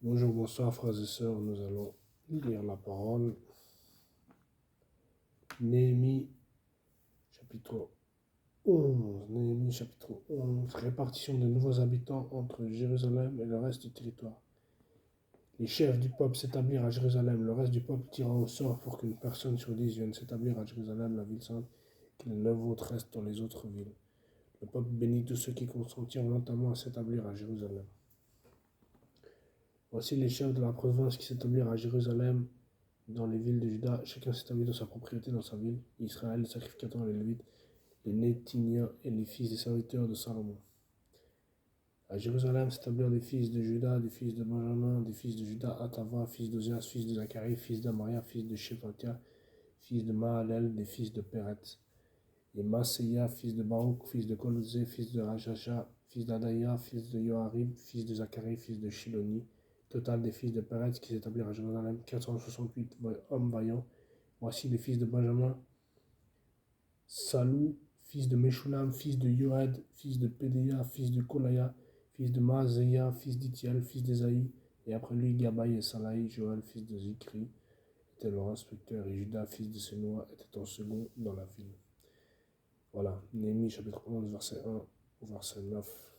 Bonjour, bonsoir frères et sœurs, nous allons lire la parole. Néhémie chapitre 11. Néhémie chapitre 11. Répartition de nouveaux habitants entre Jérusalem et le reste du territoire. Les chefs du peuple s'établirent à Jérusalem. Le reste du peuple tira au sort pour qu'une personne sur 10 vienne s'établir à Jérusalem, la ville sainte, que les 9 autres restent dans les autres villes. Le peuple bénit tous ceux qui consentirent volontairement à s'établir à Jérusalem. Voici les chefs de la province qui s'établirent à Jérusalem dans les villes de Juda. Chacun s'établit dans sa propriété dans sa ville. Israël, les sacrificateurs, les Lévites, les Néthiniens et les fils des serviteurs de Salomon. À Jérusalem s'établirent des fils de Juda, des fils de Benjamin, des fils de Juda, Atava, fils d'Ozias, fils de Zacharie, fils d'Amaria, fils de Shephatia, fils de Mahalel, des fils de Péret. Et Maseia, fils de Baruch, fils de Kolosé, fils de Rajaja, fils d'Adaïa, fils de Yoharib, fils de Zacharie, fils de Shiloni. Total des fils de Péret qui s'établirent à Jérusalem, 468 hommes vaillants. Voici les fils de Benjamin: Salou, fils de Meshulam, fils de Yoed, fils de Pédéa, fils de Kolaya, fils de Maaseia, fils d'Itiel, fils d'Esaïe, et après lui Gabaï et Salaï. Joël, fils de Zikri, était leur inspecteur, et Judas, fils de Sénoa, était en second dans la ville. Voilà, Néhémie chapitre 11, verset 1 au verset 9.